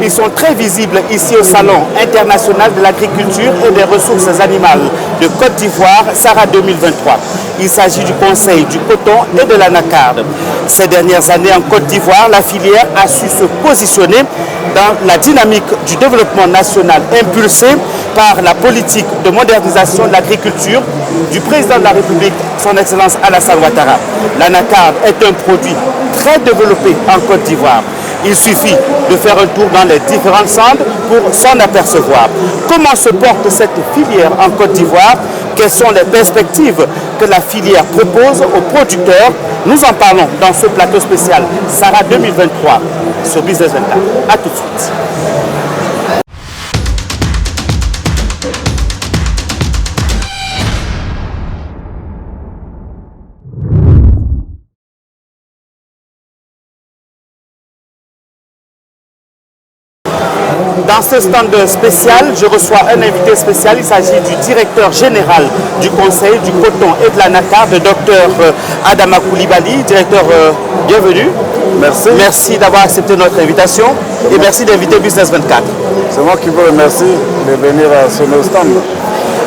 Ils sont très visibles ici au Salon international de l'agriculture et des ressources animales de Côte d'Ivoire, SARA 2023. Il s'agit du Conseil du coton et de l'anacarde. Ces dernières années en Côte d'Ivoire, la filière a su se positionner dans la dynamique du développement national impulsée par la politique de modernisation de l'agriculture du président de la République, son Excellence Alassane Ouattara. L'anacarde est un produit très développé en Côte d'Ivoire. Il suffit de faire un tour dans les différentes centres pour s'en apercevoir. Comment se porte cette filière en Côte d'Ivoire? Quelles sont les perspectives que la filière propose aux producteurs? Nous en parlons dans ce plateau spécial SARA 2023 sur Business 24. A tout de suite. Dans ce stand spécial, je reçois un invité spécial. Il s'agit du directeur général du Conseil du coton et de l'anacarde, le docteur Adama Coulibaly. Directeur, bienvenue. Merci. Merci d'avoir accepté notre invitation et merci d'inviter Business 24. C'est moi qui vous remercie de venir sur nos stands.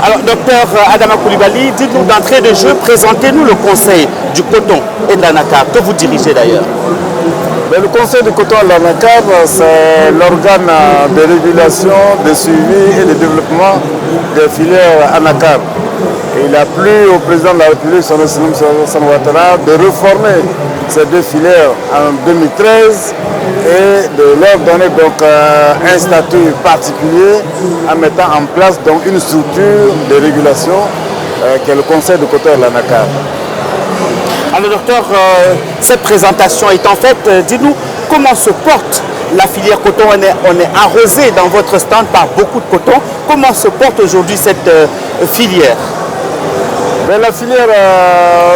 Alors, docteur Adama Coulibaly, dites-nous d'entrée de jeu, présentez-nous le Conseil du coton et de l'anacarde, que vous dirigez d'ailleurs. Le Conseil du coton et de l'anacarde, c'est l'organe de régulation, de suivi et de développement des filières anacarde. Il a plu au président de la République, son Excellence Alassane Ouattara, de reformer ces deux filières en 2013 et de leur donner donc un statut particulier en mettant en place donc une structure de régulation qui est le Conseil du coton et de l'anacarde. Alors docteur, cette présentation étant faite, dites-nous comment se porte la filière coton. On est arrosé dans votre stand par beaucoup de coton. Comment se porte aujourd'hui cette filière? La filière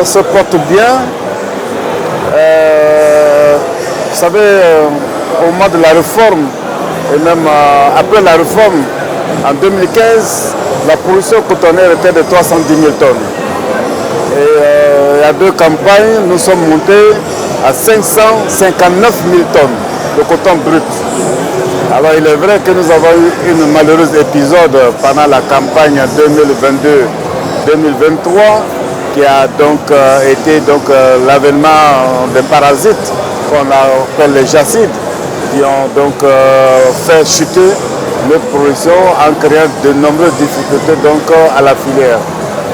se porte bien. Vous savez, au moment de la réforme, et même après la réforme, en 2015, la production cotonnière était de 310 000 tonnes. Et il y a deux campagnes, nous sommes montés à 559 000 tonnes de coton brut. Alors il est vrai que nous avons eu un malheureux épisode pendant la campagne 2022-2023 qui a donc été l'avènement des parasites qu'on appelle les jacides qui ont donc fait chuter notre production en créant de nombreuses difficultés donc, à la filière.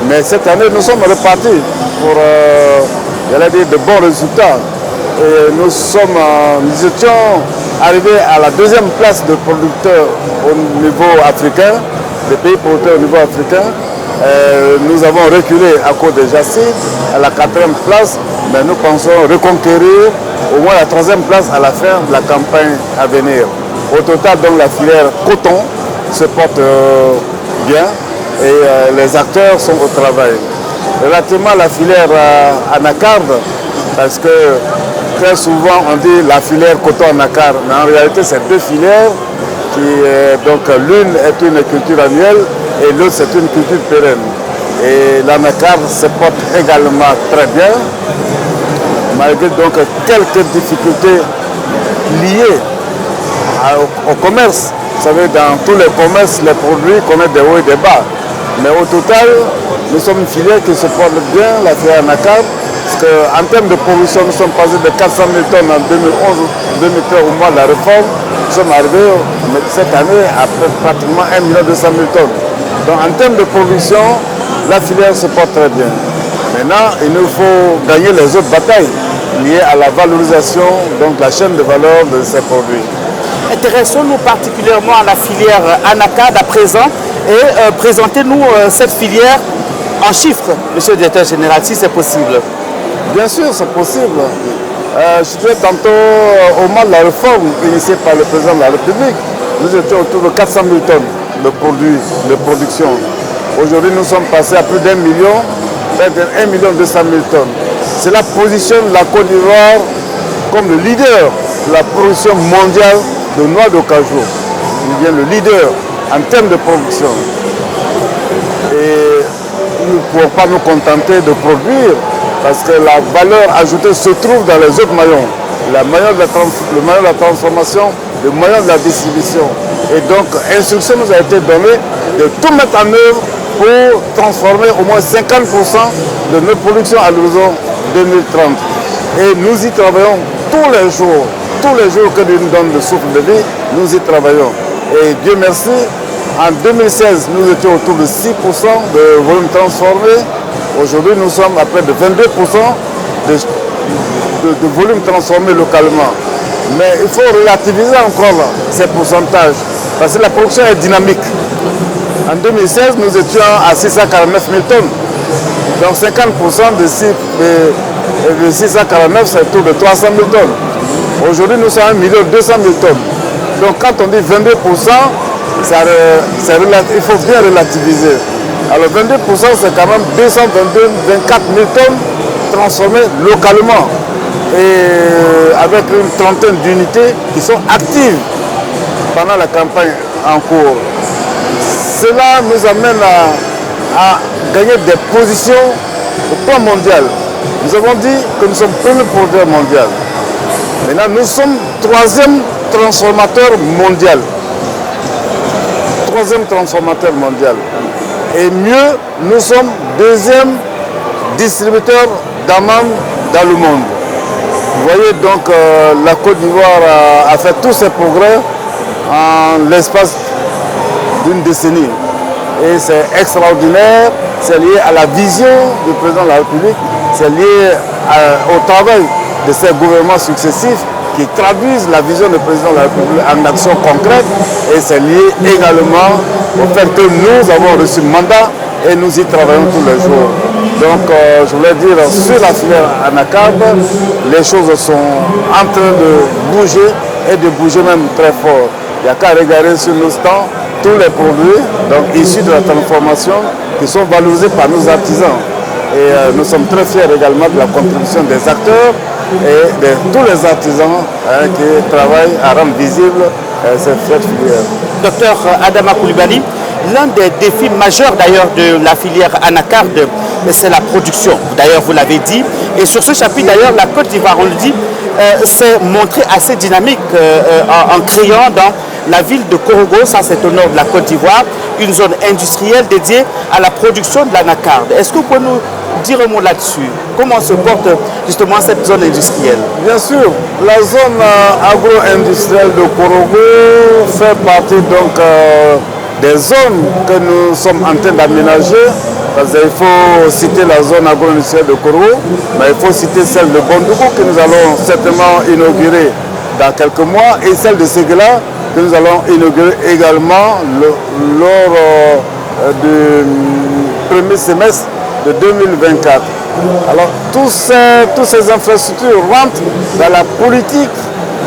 Mais cette année, nous sommes repartis pour de bons résultats. Et nous étions arrivés à la deuxième place de producteurs au niveau africain, des pays producteurs au niveau africain. Nous avons reculé à cause des jacides à la quatrième place, mais nous pensons reconquérir au moins la troisième place à la fin de la campagne à venir. Au total, donc, la filière coton se porte bien. Et les acteurs sont au travail. Relativement à la filière anacarde, parce que très souvent on dit la filière coton-anacarde, mais en réalité c'est deux filières qui, donc l'une est une culture annuelle et l'autre c'est une culture pérenne. Et l'anacarde se porte également très bien, malgré donc quelques difficultés liées au commerce. Vous savez, dans tous les commerces, les produits connaissent des hauts et des bas. Mais au total, nous sommes une filière qui se porte bien, la filière anacarde, parce qu'en termes de production, nous sommes passés de 400 000 tonnes en 2011-2013 au mois de la réforme. Nous sommes arrivés cette année à pratiquement 1 200 000 tonnes. Donc en termes de production, la filière se porte très bien. Maintenant, il nous faut gagner les autres batailles liées à la valorisation, donc la chaîne de valeur de ces produits. Intéressons-nous particulièrement à la filière anacarde à présent et présentez-nous cette filière en chiffres, monsieur le directeur général, si c'est possible. Bien sûr, c'est possible. Je disais tantôt, au moment de la réforme initiée par le président de la République, nous étions autour de 400 000 tonnes de produits, de production. Aujourd'hui, nous sommes passés à plus d'1 million, peut-être 1 200 000 tonnes. Cela positionne la Côte d'Ivoire comme le leader de la production mondiale de noix de cajou. Il devient le leader en termes de production. Et nous ne pouvons pas nous contenter de produire parce que la valeur ajoutée se trouve dans les autres maillons. Le maillon de la transformation le moyen de la distribution. Et donc, instruction nous a été donnée de tout mettre en œuvre pour transformer au moins 50% de notre production à l'horizon 2030. Et nous y travaillons tous les jours que Dieu nous donne le souffle de vie, nous y travaillons. Et Dieu merci, en 2016, nous étions autour de 6% de volume transformé. Aujourd'hui, nous sommes à près de 22% de volume transformé localement. Mais il faut relativiser encore ces pourcentages, parce que la production est dynamique. En 2016, nous étions à 649 000 tonnes. Donc 50% de 649, c'est autour de 300 000 tonnes. Aujourd'hui, nous sommes à 1 200 000 tonnes. Donc quand on dit 22%, il faut bien relativiser. Alors 22%, c'est quand même 24 000 tonnes transformées localement. Et avec une trentaine d'unités qui sont actives pendant la campagne en cours. Cela nous amène à gagner des positions au plan mondial. Nous avons dit que nous sommes premier producteur mondial. Maintenant, nous sommes troisième transformateur mondial. Troisième transformateur mondial. Et mieux, nous sommes deuxième distributeur d'amandes dans le monde. Vous voyez donc la Côte d'Ivoire a fait tous ses progrès en l'espace d'une décennie. Et c'est extraordinaire, c'est lié à la vision du président de la République, c'est lié au travail de ces gouvernements successifs qui traduisent la vision du président de la République en action concrète, et c'est lié également au fait que nous avons reçu le mandat et nous y travaillons tous les jours. Donc je voulais dire, sur la filière anacarde, les choses sont en train de bouger et de bouger même très fort. Il n'y a qu'à regarder sur nos stands tous les produits donc, issus de la transformation qui sont valorisés par nos artisans. Et nous sommes très fiers également de la contribution des acteurs et de tous les artisans qui travaillent à rendre visible cette filière. Docteur Adama Coulibaly, l'un des défis majeurs d'ailleurs de la filière anacarde, c'est la production. D'ailleurs, vous l'avez dit. Et sur ce chapitre, d'ailleurs, la Côte d'Ivoire, on le dit, s'est montrée assez dynamique en créant dans la ville de Korogo, ça c'est au nord de la Côte d'Ivoire, une zone industrielle dédiée à la production de l'anacarde. Est-ce que vous pouvez nous dire un mot là-dessus? Comment se porte justement cette zone industrielle? Bien sûr, la zone agro-industrielle de Korogo fait partie donc des zones que nous sommes en train d'aménager. Parce qu'il faut citer la zone agro-industrielle de Korogo, mais il faut citer celle de Bondoukou que nous allons certainement inaugurer dans quelques mois, et celle de Ségala que nous allons inaugurer également lors du premier semestre de 2024. Alors, toutes ces infrastructures rentrent dans la politique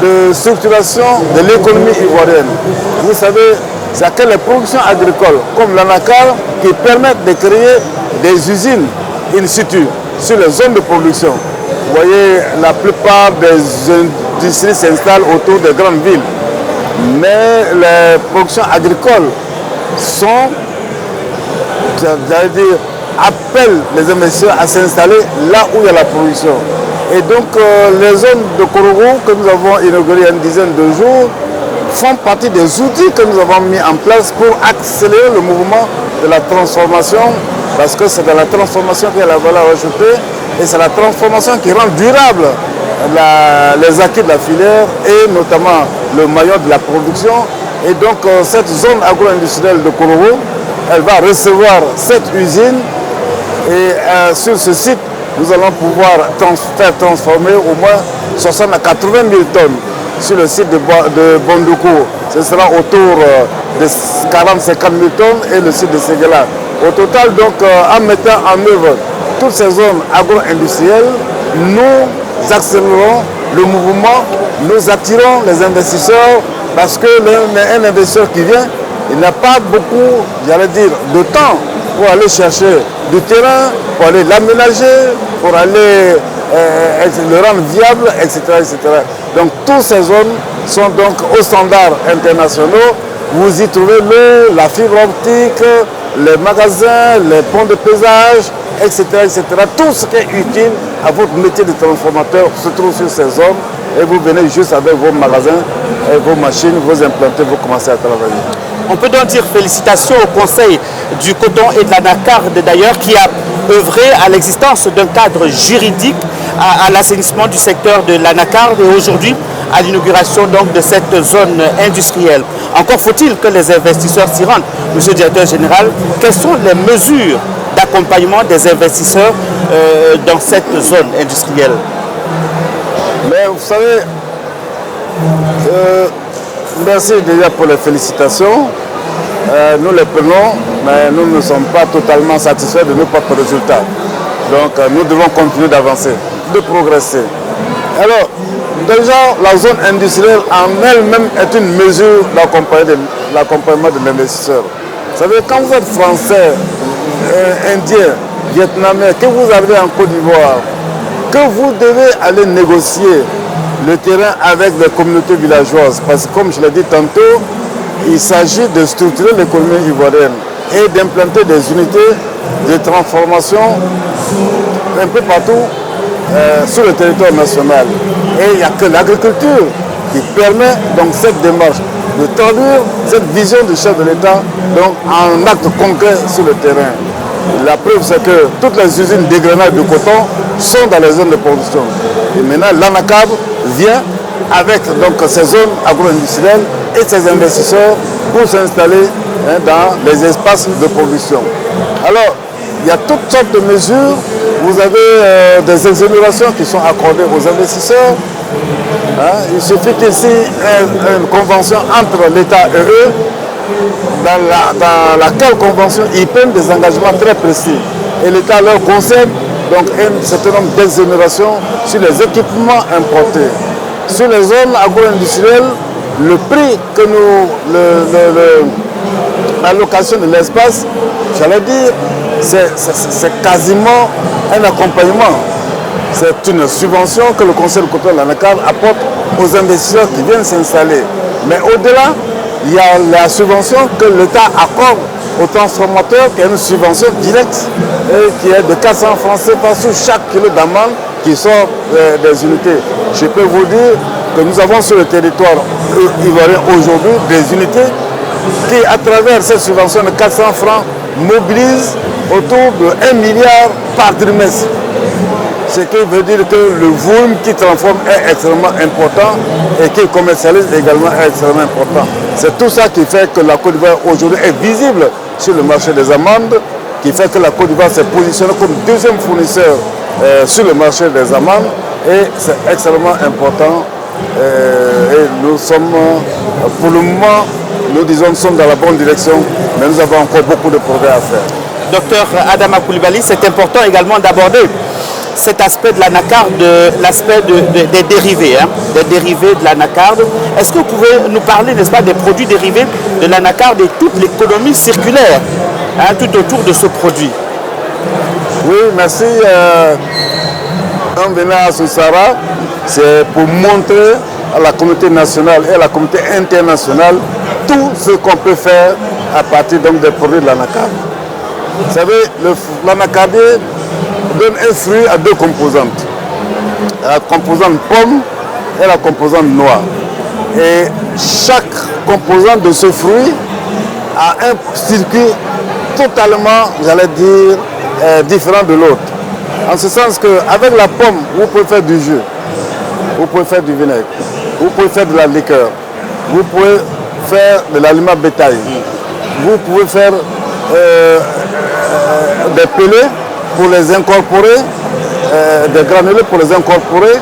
de structuration de l'économie ivoirienne. Vous savez, c'est que les productions agricoles, comme l'anacarde, qui permettent de créer des usines in situ sur les zones de production. Vous voyez, la plupart des industries s'installent autour des grandes villes. Mais les productions agricoles sont, j'allais dire, appellent les investisseurs à s'installer là où il y a la production. Et donc les zones de Korogo que nous avons inaugurées il y a une dizaine de jours font partie des outils que nous avons mis en place pour accélérer le mouvement de la transformation, parce que c'est dans la transformation qu'il y a la valeur ajoutée, et c'est la transformation qui rend durable les acquis de la filière et notamment le maillon de la production. Et donc cette zone agro-industrielle de Korogo, elle va recevoir cette usine, et sur ce site, nous allons pouvoir faire transformer au moins 60 à 80 000 tonnes. Sur le site de Bondoukou, ce sera autour de 40-50 000 tonnes, et le site de Ségala. Au total, donc, en mettant en œuvre toutes ces zones agro-industrielles, nous accélérons le mouvement, nous attirons les investisseurs, parce qu'un investisseur qui vient, il n'a pas beaucoup, j'allais dire, de temps pour aller chercher du terrain, pour aller l'aménager, pour aller le rendre viable, etc., etc. Donc toutes ces zones sont donc aux standards internationaux. Vous y trouvez l'eau, la fibre optique, les magasins, les ponts de pesage, etc., etc. Tout ce qui est utile à votre métier de transformateur se trouve sur ces zones. et vous venez juste avec vos magasins, et vos machines, vous implantez, vous commencez à travailler. On peut donc dire félicitations au Conseil du coton et de l'anacarde d'ailleurs qui a œuvré à l'existence d'un cadre juridique à l'assainissement du secteur de l'anacarde et aujourd'hui à l'inauguration donc de cette zone industrielle. Encore faut-il que les investisseurs s'y rendent. Monsieur le directeur général, quelles sont les mesures d'accompagnement des investisseurs dans cette zone industrielle? Mais vous savez, merci déjà pour les félicitations. Nous les prenons, mais nous ne sommes pas totalement satisfaits de nos propres résultats. Donc nous devons continuer d'avancer, de progresser. Alors, déjà, la zone industrielle en elle-même est une mesure d'accompagnement de l'investisseur. Vous savez, quand vous êtes français, indien, vietnamien, que vous arrivez en Côte d'Ivoire, que vous devez aller négocier le terrain avec les communautés villageoises, parce que comme je l'ai dit tantôt, il s'agit de structurer l'économie ivoirienne et d'implanter des unités de transformation un peu partout sur le territoire national. Et il n'y a que l'agriculture qui permet donc cette démarche de traduire cette vision du chef de l'État en acte concret sur le terrain. La preuve, c'est que toutes les usines d'égrenage de coton sont dans les zones de production. Et maintenant, l'ANACAB vient avec donc, ces zones agro-industrielles et ses investisseurs pour s'installer dans les espaces de production. Alors, il y a toutes sortes de mesures. Vous avez des exonérations qui sont accordées aux investisseurs. Il suffit qu'ici, une convention entre l'État et eux, dans laquelle convention ils prennent des engagements très précis. Et l'État leur concède donc un certain nombre d'exonérations sur les équipements importés. Sur les zones agro-industrielles, le prix que la location de l'espace, j'allais dire, c'est quasiment un accompagnement. C'est une subvention que le Conseil du coton de l'anacarde apporte aux investisseurs qui viennent s'installer. Mais au-delà, il y a la subvention que l'État accorde aux transformateurs, qui est une subvention directe et qui est de 400 francs CFA sur chaque kilo d'amande qui sort des unités. Je peux vous dire que nous avons sur le territoire ivoirien aujourd'hui des unités qui, à travers cette subvention de 400 francs, mobilisent autour de 1 milliard par trimestre. Ce qui veut dire que le volume qui transforme est extrêmement important et qui commercialise également est extrêmement important. C'est tout ça qui fait que la Côte d'Ivoire aujourd'hui est visible sur le marché des amandes, qui fait que la Côte d'Ivoire s'est positionnée comme deuxième fournisseur sur le marché des amandes et c'est extrêmement important. Et nous sommes, pour le moment, nous disons nous sommes dans la bonne direction, mais nous avons encore beaucoup de progrès à faire. Docteur Adama Coulibaly, c'est important également d'aborder cet aspect de l'anacarde, l'aspect des dérivés, des dérivés de l'anacarde. Est-ce que vous pouvez nous parler, n'est-ce pas, des produits dérivés de l'anacarde et toute l'économie circulaire tout autour de ce produit? Oui, merci. En venant à Soussara, c'est pour montrer à la communauté nationale et à la communauté internationale tout ce qu'on peut faire à partir donc, des produits de l'anacarde. Vous savez, l'anacardier donne un fruit à deux composantes. La composante pomme et la composante noix. Et chaque composante de ce fruit a un circuit totalement, j'allais dire, différent de l'autre. En ce sens qu'avec la pomme, vous pouvez faire du jus, vous pouvez faire du vinaigre, vous pouvez faire de la liqueur, vous pouvez faire de l'aliment bétail, vous pouvez faire des pelés pour les incorporer, des granulés pour les incorporer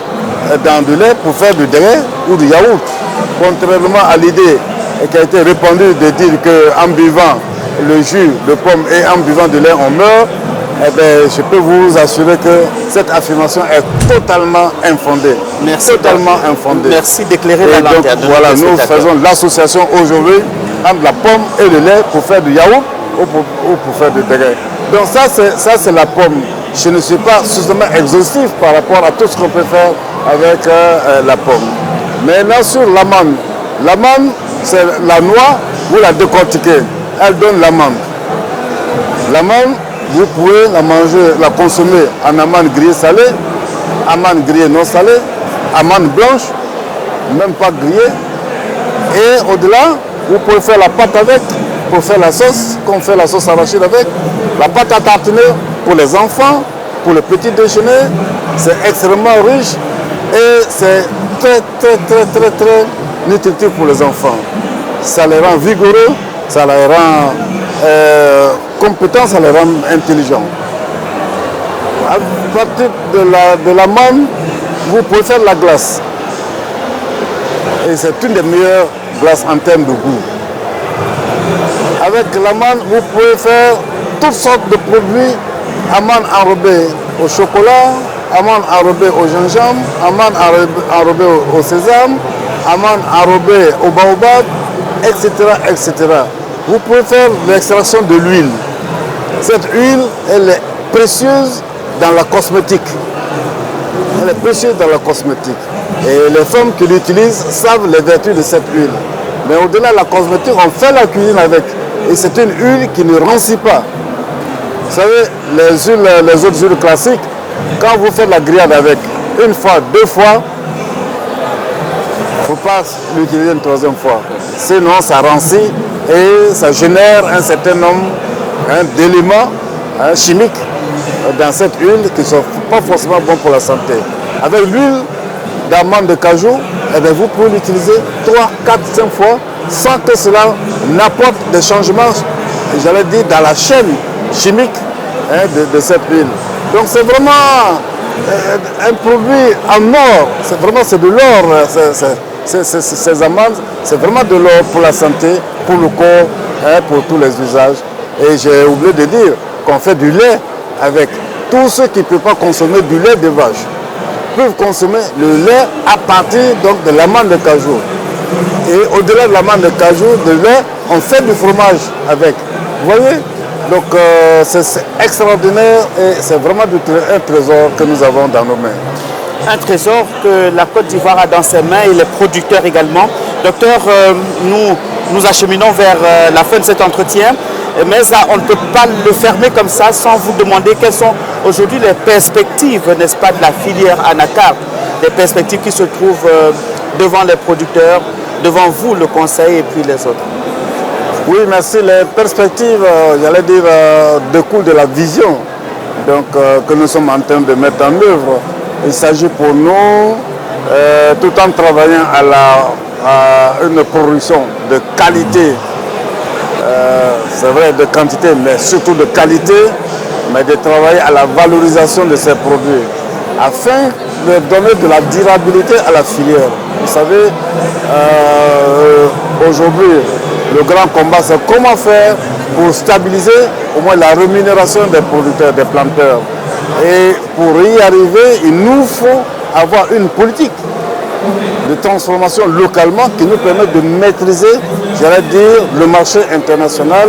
dans du lait pour faire du déret ou du yaourt. Contrairement à l'idée qui a été répandue de dire qu'en buvant le jus de pomme et en buvant du lait on meurt, eh bien, je peux vous assurer que cette affirmation est totalement infondée. Merci, totalement infondée. Merci d'éclairer la lanterne. Voilà, nous faisons l'association aujourd'hui entre la pomme et le lait pour faire du yaourt ou pour faire du déret. Donc ça c'est la pomme. Je ne suis pas suffisamment exhaustif par rapport à tout ce qu'on peut faire avec la pomme. Mais là sur l'amande, l'amande c'est la noix, vous la décortiquez, elle donne l'amande. L'amande, vous pouvez la manger, la consommer en amande grillée salée, amande grillée non salée, amande blanche même pas grillé. Et au-delà, vous pouvez faire la pâte avec, pour faire la sauce, comme on fait la sauce arachide avec. La pâte à tartiner pour les enfants, pour le petit déjeuner. C'est extrêmement riche et c'est très nutritif pour les enfants. Ça les rend vigoureux, ça les rend compétents, ça les rend intelligents. À partir de la manne, vous pouvez faire de la glace. Et c'est une des meilleures glaces en termes de goût. Avec la manne, vous pouvez faire toutes sortes de produits. Amandes enrobées au chocolat, amandes enrobées au gingembre, amandes enrobées au sésame, amandes enrobées au baobab, etc., etc. Vous pouvez faire l'extraction de l'huile. Cette huile, elle est précieuse dans la cosmétique. Elle est précieuse dans la cosmétique. Et les femmes qui l'utilisent savent les vertus de cette huile. Mais au-delà de la cosmétique, on fait la cuisine avec. Et c'est une huile qui ne rancit pas. Vous savez, les autres huiles classiques, quand vous faites la grillade avec une fois, deux fois, il ne faut pas l'utiliser une troisième fois. Sinon, ça rancit et ça génère un certain nombre d'éléments chimiques dans cette huile qui ne sont pas forcément bons pour la santé. Avec l'huile d'amande de cajou, eh bien, vous pouvez l'utiliser 3, 4, 5 fois sans que cela n'apporte des changements, j'allais dire, dans la chaîne chimique de cette huile. Donc c'est vraiment un produit en or, c'est de l'or, ces amandes, c'est vraiment de l'or pour la santé, pour le corps, pour tous les usages. Et j'ai oublié de dire qu'on fait du lait avec. Tous ceux qui ne peuvent pas consommer du lait de vache peuvent consommer le lait à partir donc, de l'amande de cajou. Et au-delà de l'amande de cajou, de lait, on fait du fromage avec. Vous voyez? Donc c'est extraordinaire et c'est vraiment un trésor que nous avons dans nos mains. Un trésor que la Côte d'Ivoire a dans ses mains et les producteurs également. Docteur, nous acheminons vers la fin de cet entretien, mais on ne peut pas le fermer comme ça sans vous demander quelles sont aujourd'hui les perspectives, n'est-ce pas, de la filière anacarde, les perspectives qui se trouvent devant les producteurs, devant vous, le conseil, et puis les autres. Oui, merci. Les perspectives, j'allais dire, découlent de la vision donc, que nous sommes en train de mettre en œuvre. Il s'agit pour nous, tout en travaillant à une production de qualité, c'est vrai de quantité, mais surtout de qualité, mais de travailler à la valorisation de ces produits, afin de donner de la durabilité à la filière. Vous savez, aujourd'hui, le grand combat, c'est comment faire pour stabiliser au moins la rémunération des producteurs, des planteurs. Et pour y arriver, il nous faut avoir une politique de transformation localement qui nous permet de maîtriser, j'allais dire, le marché international,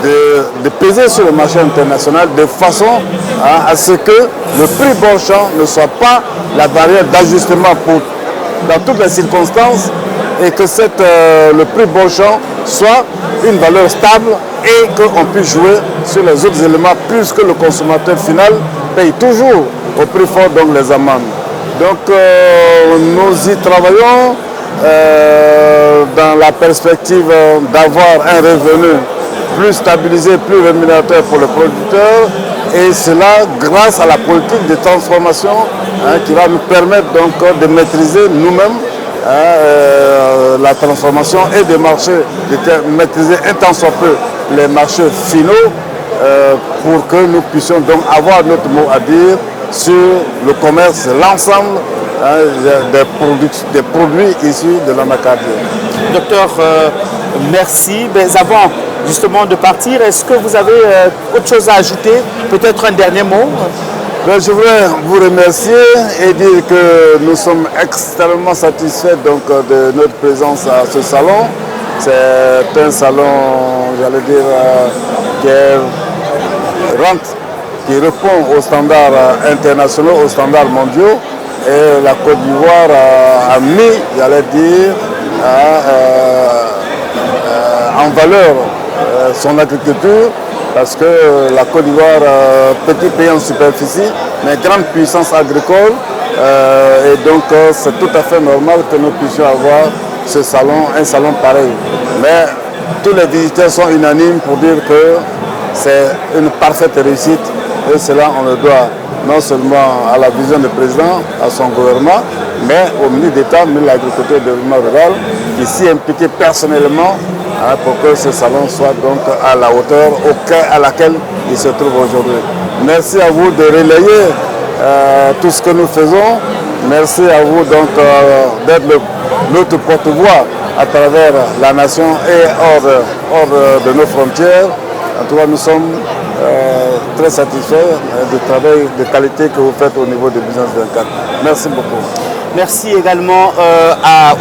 de peser sur le marché international de façon à ce que le prix bon champ ne soit pas la barrière d'ajustement dans toutes les circonstances et que le prix bon champ soit une valeur stable et qu'on puisse jouer sur les autres éléments puisque le consommateur final paye toujours au prix fort donc les amendes. Donc nous y travaillons dans la perspective d'avoir un revenu plus stabilisé, plus rémunérateur pour le producteur et cela grâce à la politique de transformation qui va nous permettre donc de maîtriser nous-mêmes la transformation et de maîtriser un tant soit peu les marchés finaux pour que nous puissions donc avoir notre mot à dire sur le commerce, l'ensemble des produits issus de l'anacarde. Docteur, merci. Mais avant justement de partir, est-ce que vous avez autre chose à ajouter? Peut-être un dernier mot? Je voudrais vous remercier et dire que nous sommes extrêmement satisfaits donc, de notre présence à ce salon. C'est un salon, j'allais dire, qui répond aux standards internationaux, aux standards mondiaux. Et la Côte d'Ivoire a mis, j'allais dire, en valeur son agriculture. Parce que la Côte d'Ivoire, petit pays en superficie, mais grande puissance agricole, Et donc c'est tout à fait normal que nous puissions avoir ce salon, un salon pareil. Mais tous les visiteurs sont unanimes pour dire que c'est une parfaite réussite et cela on le doit non seulement à la vision du président, à son gouvernement, mais au ministre d'État, ministre de l'Agriculture et du Développement rural, qui s'y impliqué personnellement pour que ce salon soit donc à la hauteur à laquelle il se trouve aujourd'hui. Merci à vous de relayer tout ce que nous faisons. Merci à vous donc d'être notre porte-voix à travers la nation et hors de nos frontières. En tout cas, nous sommes très satisfaits du travail de qualité que vous faites au niveau de Business 24. Merci beaucoup. Merci également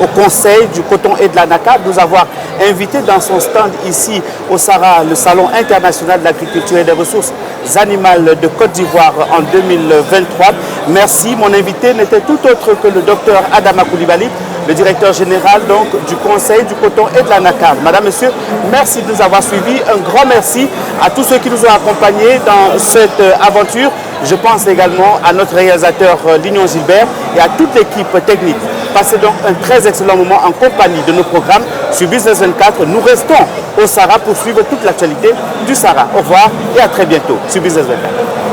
au Conseil du coton et de l'anacarde de nous avoir invités dans son stand ici au SARA, le Salon international de l'agriculture et des ressources animales de Côte d'Ivoire en 2023. Merci. Mon invité n'était tout autre que le docteur Adama Coulibaly, le directeur général donc, du Conseil du coton et de l'anacarde. Madame, Monsieur, merci de nous avoir suivis. Un grand merci à tous ceux qui nous ont accompagnés dans cette aventure. Je pense également à notre réalisateur Lignon Gilbert et à toute l'équipe technique. Passez donc un très excellent moment en compagnie de nos programmes sur Business 24. Nous restons au SARA pour suivre toute l'actualité du SARA. Au revoir et à très bientôt sur Business 24.